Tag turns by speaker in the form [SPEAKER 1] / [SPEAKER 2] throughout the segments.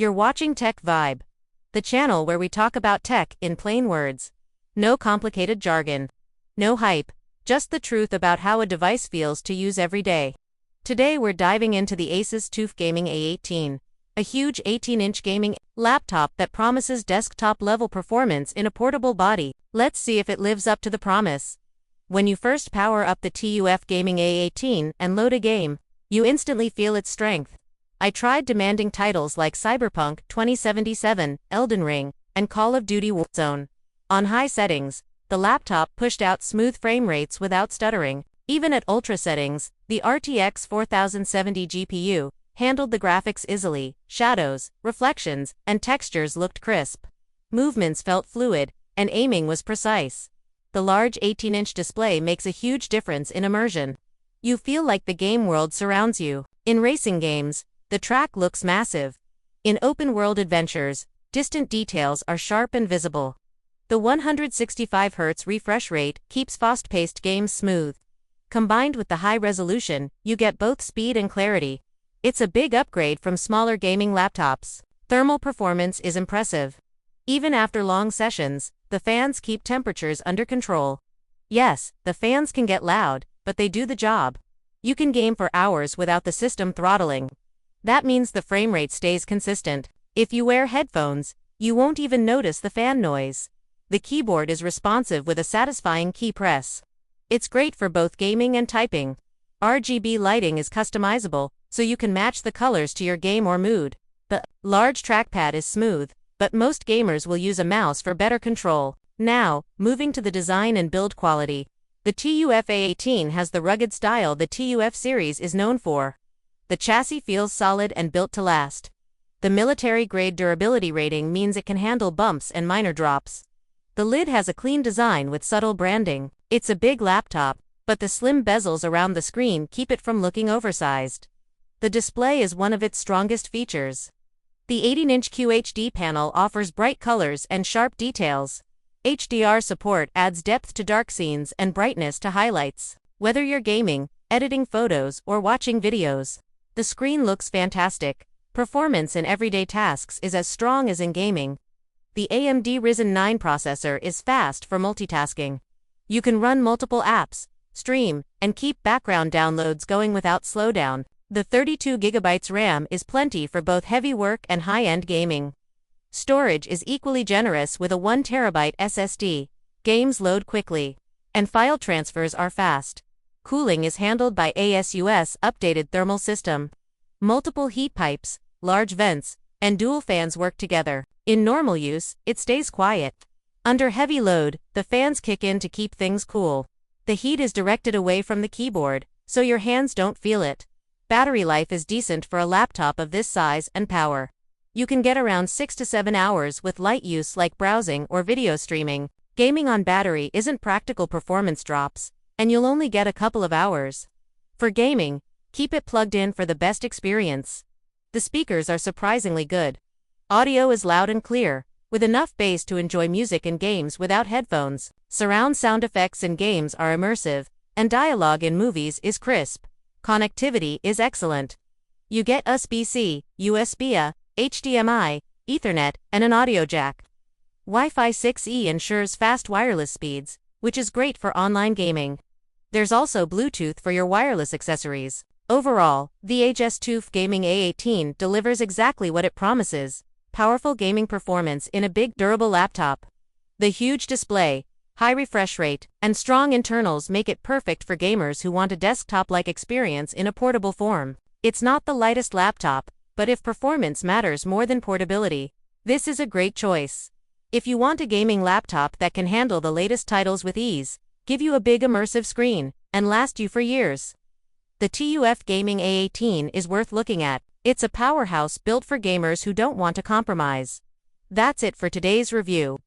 [SPEAKER 1] You're watching Tech Vibe, the channel where we talk about tech in plain words. No complicated jargon. No hype. Just the truth about how a device feels to use every day. Today we're diving into the ASUS TUF A18, a huge 18-inch gaming laptop that promises desktop-level performance in a portable body. Let's see if it lives up to the promise. When you first power up the TUF Gaming A18 and load a game, you instantly feel its strength. I tried demanding titles like Cyberpunk 2077, Elden Ring, and Call of Duty Warzone. On high settings, the laptop pushed out smooth frame rates without stuttering. Even at ultra settings, the RTX 4070 GPU handled the graphics easily. Shadows, reflections, and textures looked crisp. Movements felt fluid, and aiming was precise. The large 18-inch display makes a huge difference in immersion. You feel like the game world surrounds you. In racing games, the track looks massive. In open-world adventures, distant details are sharp and visible. The 165Hz refresh rate keeps fast-paced games smooth. Combined with the high resolution, you get both speed and clarity. It's a big upgrade from smaller gaming laptops. Thermal performance is impressive. Even after long sessions, the fans keep temperatures under control. Yes, the fans can get loud, but they do the job. You can game for hours without the system throttling. That means the frame rate stays consistent. If you wear headphones, you won't even notice the fan noise. The keyboard is responsive with a satisfying key press. It's great for both gaming and typing. RGB lighting is customizable, so you can match the colors to your game or mood. The large trackpad is smooth, but most gamers will use a mouse for better control. Now, moving to the design and build quality. The TUF A18 has the rugged style the TUF series is known for. The chassis feels solid and built to last. The military-grade durability rating means it can handle bumps and minor drops. The lid has a clean design with subtle branding. It's a big laptop, but the slim bezels around the screen keep it from looking oversized. The display is one of its strongest features. The 18-inch QHD panel offers bright colors and sharp details. HDR support adds depth to dark scenes and brightness to highlights. Whether you're gaming, editing photos, or watching videos, the screen looks fantastic. Performance in everyday tasks is as strong as in gaming. The AMD Ryzen 9 processor is fast for multitasking. You can run multiple apps, stream, and keep background downloads going without slowdown. The 32GB RAM is plenty for both heavy work and high-end gaming. Storage is equally generous with a 1TB SSD. Games load quickly, and file transfers are fast. Cooling is handled by ASUS updated thermal system. Multiple heat pipes, large vents, and dual fans work together. In normal use, it stays quiet. Under heavy load, the fans kick in to keep things cool. The heat is directed away from the keyboard, so your hands don't feel it. Battery life is decent for a laptop of this size and power. You can get around 6 to 7 hours with light use like browsing or video streaming. Gaming on battery isn't practical performance drops, and you'll only get a couple of hours. For gaming, keep it plugged in for the best experience. The speakers are surprisingly good. Audio is loud and clear, with enough bass to enjoy music and games without headphones. Surround sound effects in games are immersive, and dialogue in movies is crisp. Connectivity is excellent. You get USB-C, USB-A, HDMI, Ethernet, and an audio jack. Wi-Fi 6E ensures fast wireless speeds, which is great for online gaming. There's also Bluetooth for your wireless accessories. Overall, the ASUS TUF Gaming A18 delivers exactly what it promises: powerful gaming performance in a big, durable laptop. The huge display, high refresh rate, and strong internals make it perfect for gamers who want a desktop-like experience in a portable form. It's not the lightest laptop, but if performance matters more than portability, this is a great choice. If you want a gaming laptop that can handle the latest titles with ease, give you a big immersive screen, and last you for years, the TUF Gaming A18 is worth looking at. It's a powerhouse built for gamers who don't want to compromise. That's it for today's review.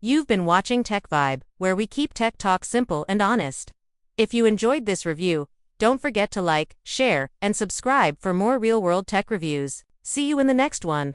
[SPEAKER 1] You've been watching Tech Vibe, where we keep tech talk simple and honest. If you enjoyed this review, don't forget to like, share, and subscribe for more real-world tech reviews. See you in the next one.